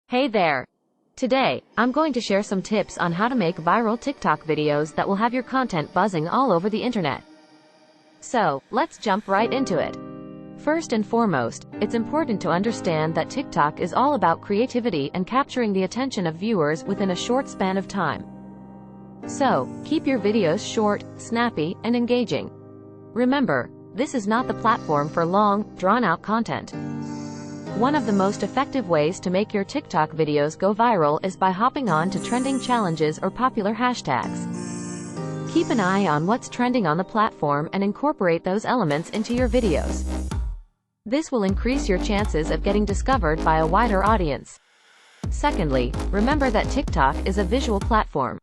Hey there! Today, I'm going to share some tips on how to make viral TikTok videos that will have your content buzzing all over the internet. So, let's jump right into it. First and foremost, it's important to understand that TikTok is all about creativity and capturing the attention of viewers within a short span of time. So, keep your videos short, snappy, and engaging. Remember, this is not the platform for long, drawn-out content. One of the most effective ways to make your TikTok videos go viral is by hopping on to trending challenges or popular hashtags. Keep an eye on what's trending on the platform and incorporate those elements into your videos. This will increase your chances of getting discovered by a wider audience. Secondly, remember that TikTok is a visual platform.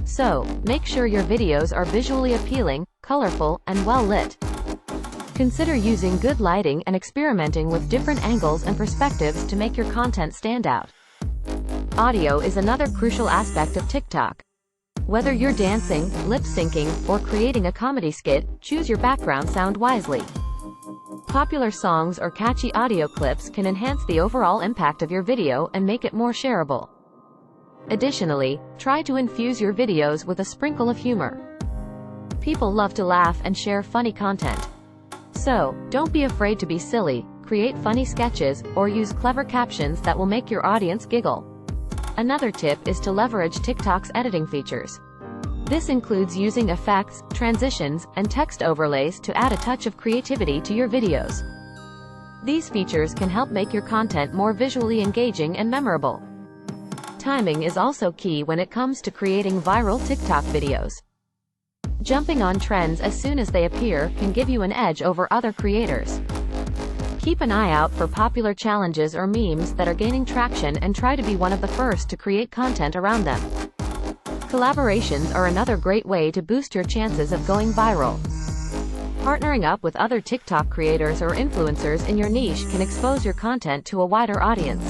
So, make sure your videos are visually appealing, colorful, and well lit. Consider using good lighting and experimenting with different angles and perspectives to make your content stand out. Audio is another crucial aspect of TikTok. Whether you're dancing, lip-syncing, or creating a comedy skit, choose your background sound wisely. Popular songs or catchy audio clips can enhance the overall impact of your video and make it more shareable. Additionally, try to infuse your videos with a sprinkle of humor. People love to laugh and share funny content. So, don't be afraid to be silly, create funny sketches, or use clever captions that will make your audience giggle. Another tip is to leverage TikTok's editing features. This includes using effects, transitions, and text overlays to add a touch of creativity to your videos. These features can help make your content more visually engaging and memorable. Timing is also key when it comes to creating viral TikTok videos. Jumping on trends as soon as they appear can give you an edge over other creators. Keep an eye out for popular challenges or memes that are gaining traction and try to be one of the first to create content around them. Collaborations are another great way to boost your chances of going viral. Partnering up with other TikTok creators or influencers in your niche can expose your content to a wider audience.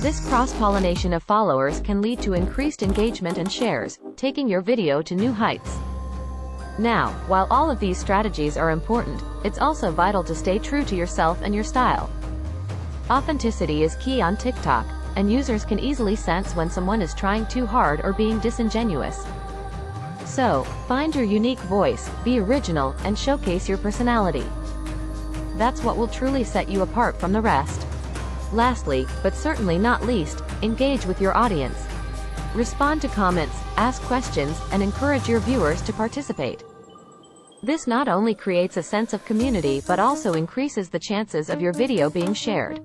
This cross-pollination of followers can lead to increased engagement and shares, taking your video to new heights. Now, while all of these strategies are important, it's also vital to stay true to yourself and your style. Authenticity is key on TikTok, and users can easily sense when someone is trying too hard or being disingenuous. So, find your unique voice, be original, and showcase your personality. That's what will truly set you apart from the rest. Lastly, but certainly not least, engage with your audience. Respond to comments, ask questions, and encourage your viewers to participate. This not only creates a sense of community but also increases the chances of your video being shared.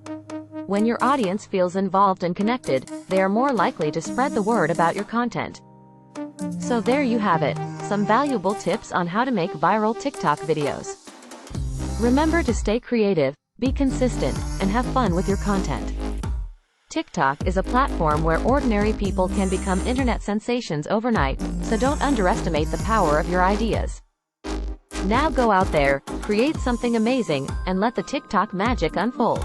When your audience feels involved and connected, they are more likely to spread the word about your content. So there you have it, some valuable tips on how to make viral TikTok videos. Remember to stay creative, be consistent, and have fun with your content. TikTok is a platform where ordinary people can become internet sensations overnight, so don't underestimate the power of your ideas. Now go out there, create something amazing, and let the TikTok magic unfold.